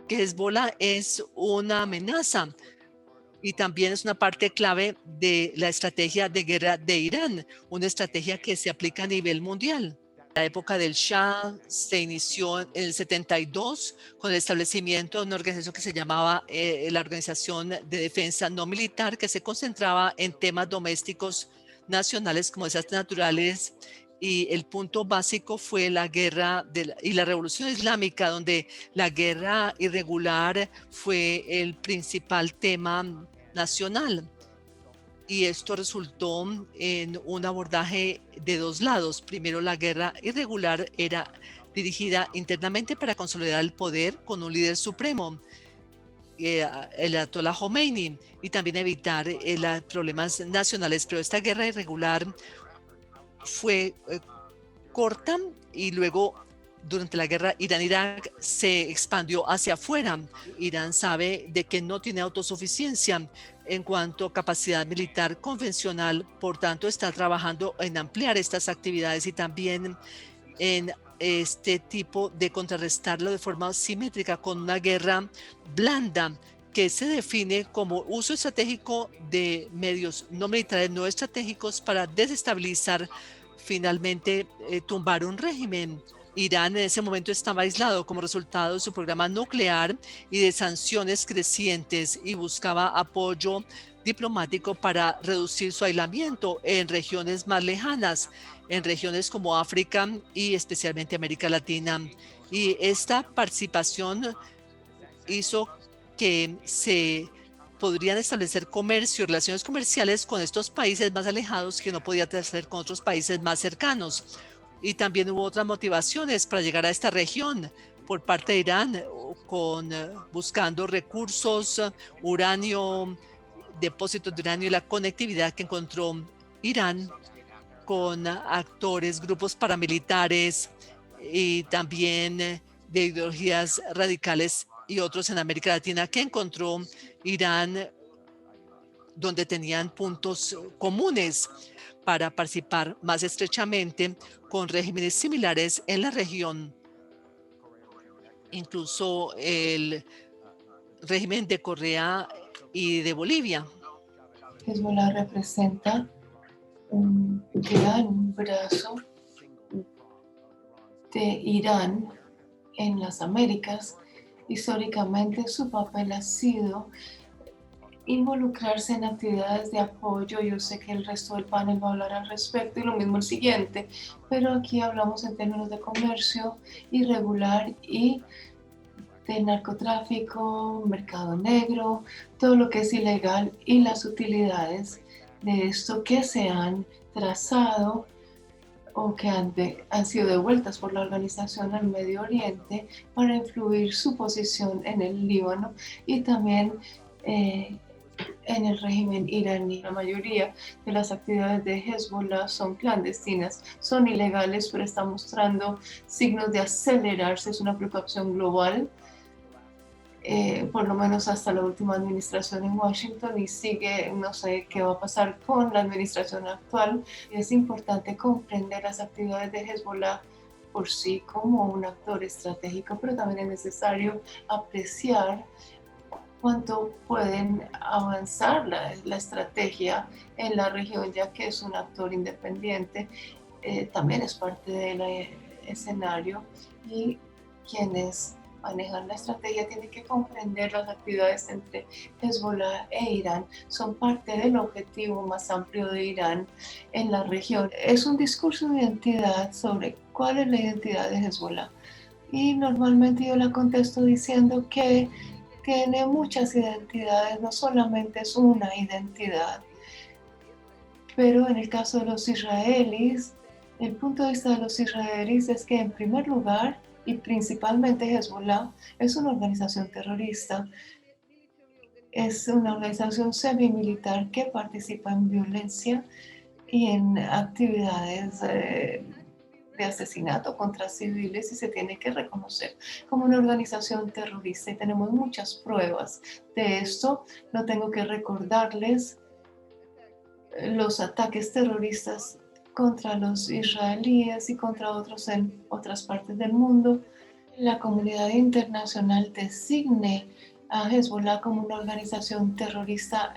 que Hezbollah es una amenaza y también es una parte clave de la estrategia de guerra de Irán, una estrategia que se aplica a nivel mundial. La época del Shah se inició en el 72 con el establecimiento de una organización que se llamaba la Organización de Defensa No Militar, que se concentraba en temas domésticos nacionales como desastres naturales, y el punto básico fue la guerra y la revolución islámica, donde la guerra irregular fue el principal tema nacional. Y esto resultó en un abordaje de dos lados. Primero, la guerra irregular era dirigida internamente para consolidar el poder con un líder supremo, el Ayatollah Khomeini, y también evitar los problemas nacionales. Pero esta guerra irregular fue corta y luego durante la guerra Irán-Irak se expandió hacia afuera. Irán sabe de que no tiene autosuficiencia en cuanto a capacidad militar convencional, por tanto está trabajando en ampliar estas actividades y también en este tipo de contrarrestarlo de forma simétrica con una guerra blanda que se define como uso estratégico de medios no militares, no estratégicos para desestabilizar, finalmente tumbar un régimen. Irán en ese momento estaba aislado como resultado de su programa nuclear y de sanciones crecientes y buscaba apoyo diplomático para reducir su aislamiento en regiones más lejanas, en regiones como África y especialmente América Latina. Y esta participación hizo que se podrían establecer comercio, relaciones comerciales con estos países más alejados que no podía hacer con otros países más cercanos. Y también hubo otras motivaciones para llegar a esta región por parte de Irán, buscando recursos, uranio, depósitos de uranio y la conectividad que encontró Irán con actores, grupos paramilitares y también de ideologías radicales y otros en América Latina que encontró Irán donde tenían puntos comunes para participar más estrechamente con regímenes similares en la región, incluso el régimen de Corea y de Bolivia. Hezbollah representa un gran brazo de Irán en las Américas. Históricamente su papel ha sido involucrarse en actividades de apoyo. Yo sé que el resto del panel va a hablar al respecto y lo mismo el siguiente, pero aquí hablamos en términos de comercio irregular y de narcotráfico, mercado negro, todo lo que es ilegal y las utilidades de esto que se han trazado o que han sido devueltas por la organización al Medio Oriente para influir su posición en el Líbano y también en el régimen iraní. La mayoría de las actividades de Hezbollah son clandestinas, son ilegales, pero está mostrando signos de acelerarse. Es una preocupación global, por lo menos hasta la última administración en Washington, y sigue, no sé qué va a pasar con la administración actual. Es importante comprender las actividades de Hezbollah por sí como un actor estratégico, pero también es necesario apreciar cuánto pueden avanzar la estrategia en la región, ya que es un actor independiente, también es parte del escenario, y quienes manejan la estrategia tienen que comprender las actividades entre Hezbollah e Irán, son parte del objetivo más amplio de Irán en la región. Es un discurso de identidad sobre cuál es la identidad de Hezbollah, y normalmente yo la contesto diciendo que tiene muchas identidades, no solamente es una identidad. Pero en el caso de los israelíes, el punto de vista de los israelíes es que en primer lugar, y principalmente Hezbollah, es una organización terrorista, es una organización semimilitar que participa en violencia y en actividades de asesinato contra civiles, y se tiene que reconocer como una organización terrorista, y tenemos muchas pruebas de esto. No tengo que recordarles los ataques terroristas contra los israelíes y contra otros en otras partes del mundo. la comunidad internacional designe a Hezbollah como una organización terrorista,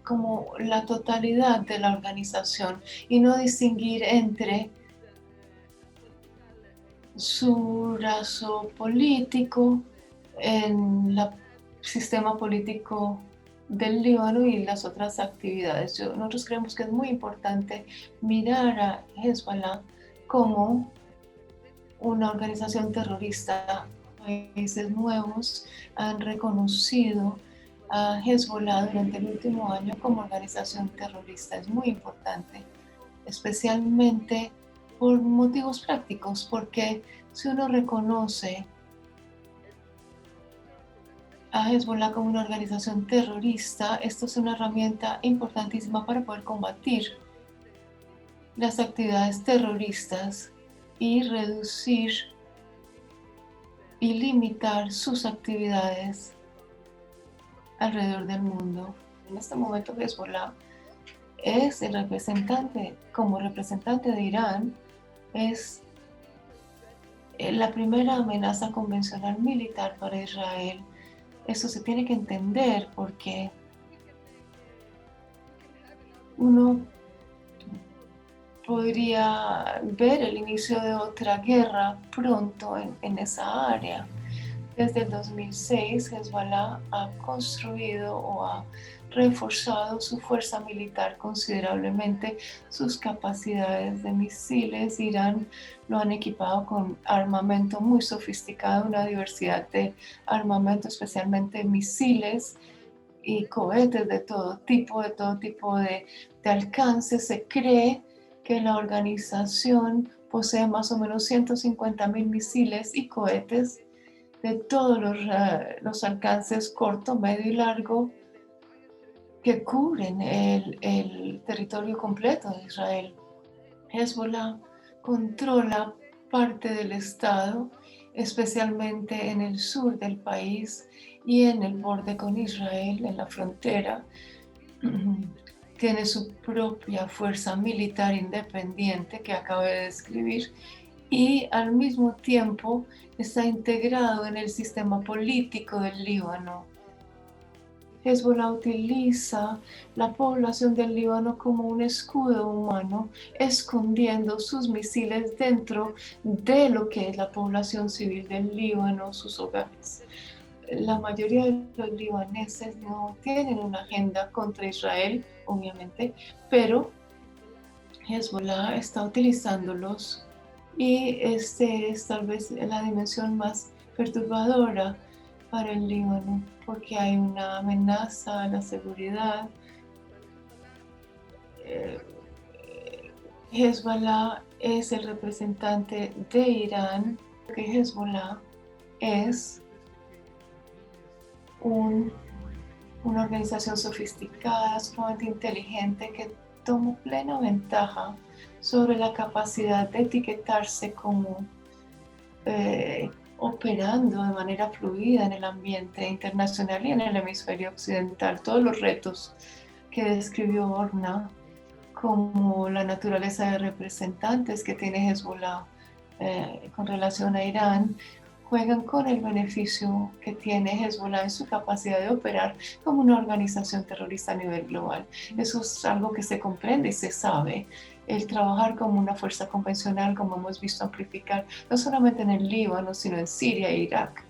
como la totalidad de la organización, y no distinguir entre su brazo político en el sistema político del Líbano y las otras actividades. Nosotros creemos que es muy importante mirar a Hezbollah como una organización terrorista. Países nuevos han reconocido a Hezbollah durante el último año como organización terrorista. Es muy importante, especialmente por motivos prácticos, porque si uno reconoce a Hezbollah como una organización terrorista, esto es una herramienta importantísima para poder combatir las actividades terroristas y reducir y limitar sus actividades alrededor del mundo. En este momento Hezbollah es el representante, como representante de Irán, es la primera amenaza convencional militar para Israel. Eso se tiene que entender porque uno podría ver el inicio de otra guerra pronto en esa área. Desde el 2006, Hezbollah ha construido o ha reforzado su fuerza militar considerablemente, sus capacidades de misiles. Irán lo han equipado con armamento muy sofisticado, una diversidad de armamento, especialmente misiles y cohetes de todo tipo de alcance. Se cree que la organización posee más o menos 150,000 misiles y cohetes de todos los alcances corto, medio y largo que cubren el territorio completo de Israel. Hezbollah controla parte del estado, especialmente en el sur del país y en el borde con Israel, en la frontera. Tiene su propia fuerza militar independiente que acabo de describir y al mismo tiempo está integrado en el sistema político del Líbano. Hezbollah utiliza la población del Líbano como un escudo humano, escondiendo sus misiles dentro de lo que es la población civil del Líbano, sus hogares. La mayoría de los libaneses no tienen una agenda contra Israel, obviamente, pero Hezbollah está utilizándolos y este es tal vez la dimensión más perturbadora para el Líbano, porque hay una amenaza a la seguridad. Hezbollah es el representante de Irán, porque Hezbollah es una organización sofisticada, sumamente inteligente, que toma plena ventaja sobre la capacidad de etiquetarse como operando de manera fluida en el ambiente internacional y en el hemisferio occidental. Todos los retos que describió Orna, como la naturaleza de representantes que tiene Hezbollah con relación a Irán, juegan con el beneficio que tiene Hezbollah en su capacidad de operar como una organización terrorista a nivel global. Eso es algo que se comprende y se sabe. El trabajar como una fuerza convencional, como hemos visto amplificar, no solamente en el Líbano, sino en Siria e Irak.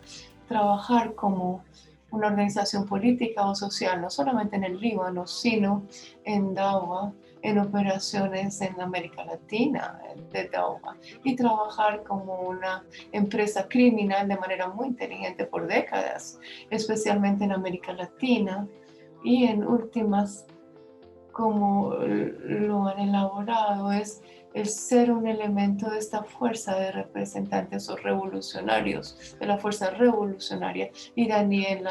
Trabajar como una organización política o social, no solamente en el Líbano, sino en Dawa, en operaciones en América Latina, de Dawa, y trabajar como una empresa criminal de manera muy inteligente por décadas, especialmente en América Latina, y en últimas, como lo han elaborado, es el ser un elemento de esta fuerza de representantes o revolucionarios, de la fuerza revolucionaria iraní en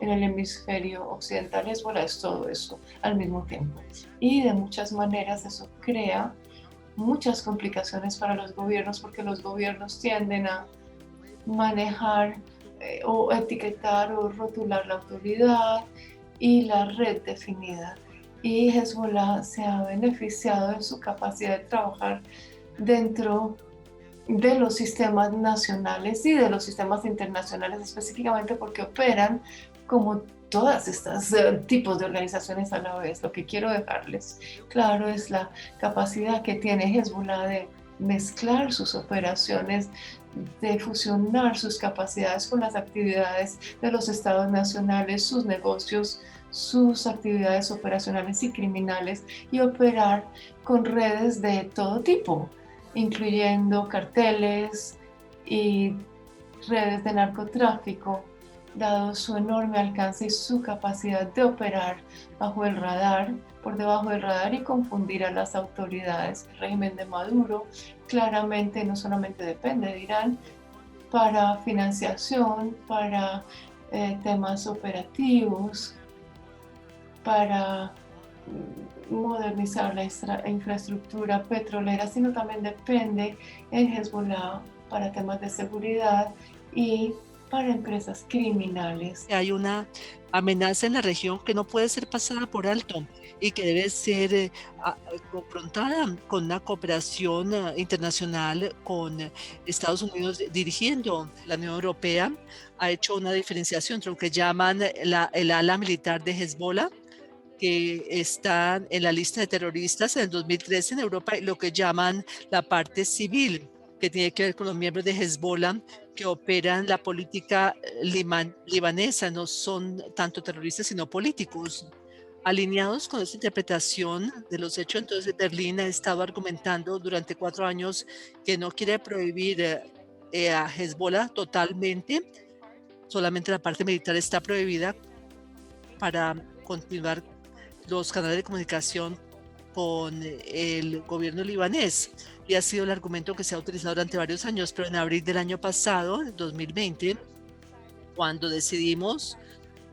el hemisferio occidental. Hezbollah es todo eso al mismo tiempo. Y de muchas maneras eso crea muchas complicaciones para los gobiernos, porque los gobiernos tienden a manejar o etiquetar o rotular la autoridad y la red definida. Y Hezbollah se ha beneficiado de su capacidad de trabajar dentro de los sistemas nacionales y de los sistemas internacionales, específicamente porque operan como todas estas tipos de organizaciones a la vez. Lo que quiero dejarles claro es la capacidad que tiene Hezbollah de mezclar sus operaciones, de fusionar sus capacidades con las actividades de los estados nacionales, sus negocios, sus actividades operacionales y criminales, y operar con redes de todo tipo, incluyendo carteles y redes de narcotráfico, dado su enorme alcance y su capacidad de operar bajo el radar, por debajo del radar, y confundir a las autoridades. El régimen de Maduro claramente no solamente depende de Irán para financiación, para temas operativos, para modernizar la infraestructura petrolera, sino también depende en Hezbollah para temas de seguridad y para empresas criminales. Hay una amenaza en la región que no puede ser pasada por alto y que debe ser confrontada con una cooperación internacional con Estados Unidos dirigiendo. La Unión Europea ha hecho una diferenciación entre lo que llaman el ala militar de Hezbollah, que están en la lista de terroristas en el 2013 en Europa, y lo que llaman la parte civil, que tiene que ver con los miembros de Hezbollah que operan la política libanesa. No son tanto terroristas, sino políticos. Alineados con esta interpretación de los hechos, entonces Berlín ha estado argumentando durante 4 años que no quiere prohibir a Hezbollah totalmente, solamente la parte militar está prohibida para continuar los canales de comunicación con el gobierno libanés, y ha sido el argumento que se ha utilizado durante varios años. Pero en abril del año pasado, 2020, cuando decidimos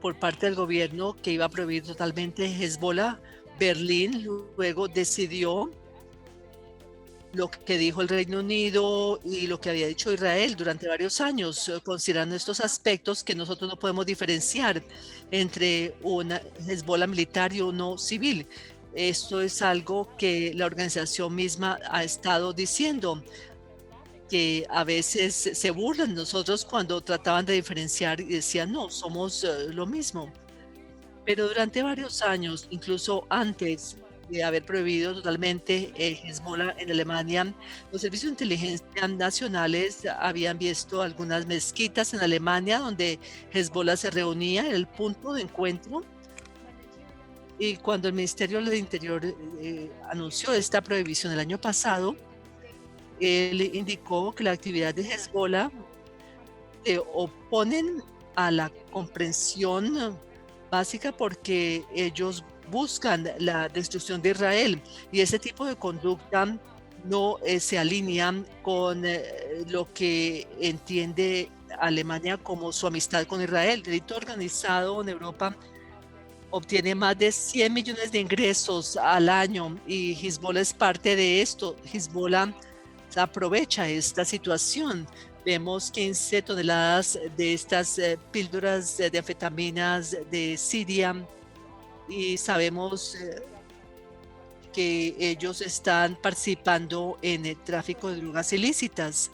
por parte del gobierno que iba a prohibir totalmente Hezbollah, Berlín luego decidió lo que dijo el Reino Unido y lo que había dicho Israel durante varios años, considerando estos aspectos que nosotros no podemos diferenciar entre una Hezbollah militar y uno civil. Esto es algo que la organización misma ha estado diciendo, que a veces se burlan de nosotros cuando trataban de diferenciar y decían, no, somos lo mismo. Pero durante varios años, incluso antes de haber prohibido totalmente Hezbollah en Alemania, los servicios de inteligencia nacionales habían visto algunas mezquitas en Alemania donde Hezbollah se reunía, en el punto de encuentro. Y cuando el Ministerio del Interior anunció esta prohibición el año pasado, él indicó que la actividad de Hezbollah se oponen a la comprensión básica porque ellos buscan la destrucción de Israel, y ese tipo de conducta no se alinea con lo que entiende Alemania como su amistad con Israel. El delito organizado en Europa obtiene más de 100 millones de ingresos al año y Hezbollah es parte de esto. Hezbollah aprovecha esta situación. Vemos 15 toneladas de estas píldoras de anfetaminas de Siria, y sabemos que ellos están participando en el tráfico de drogas ilícitas.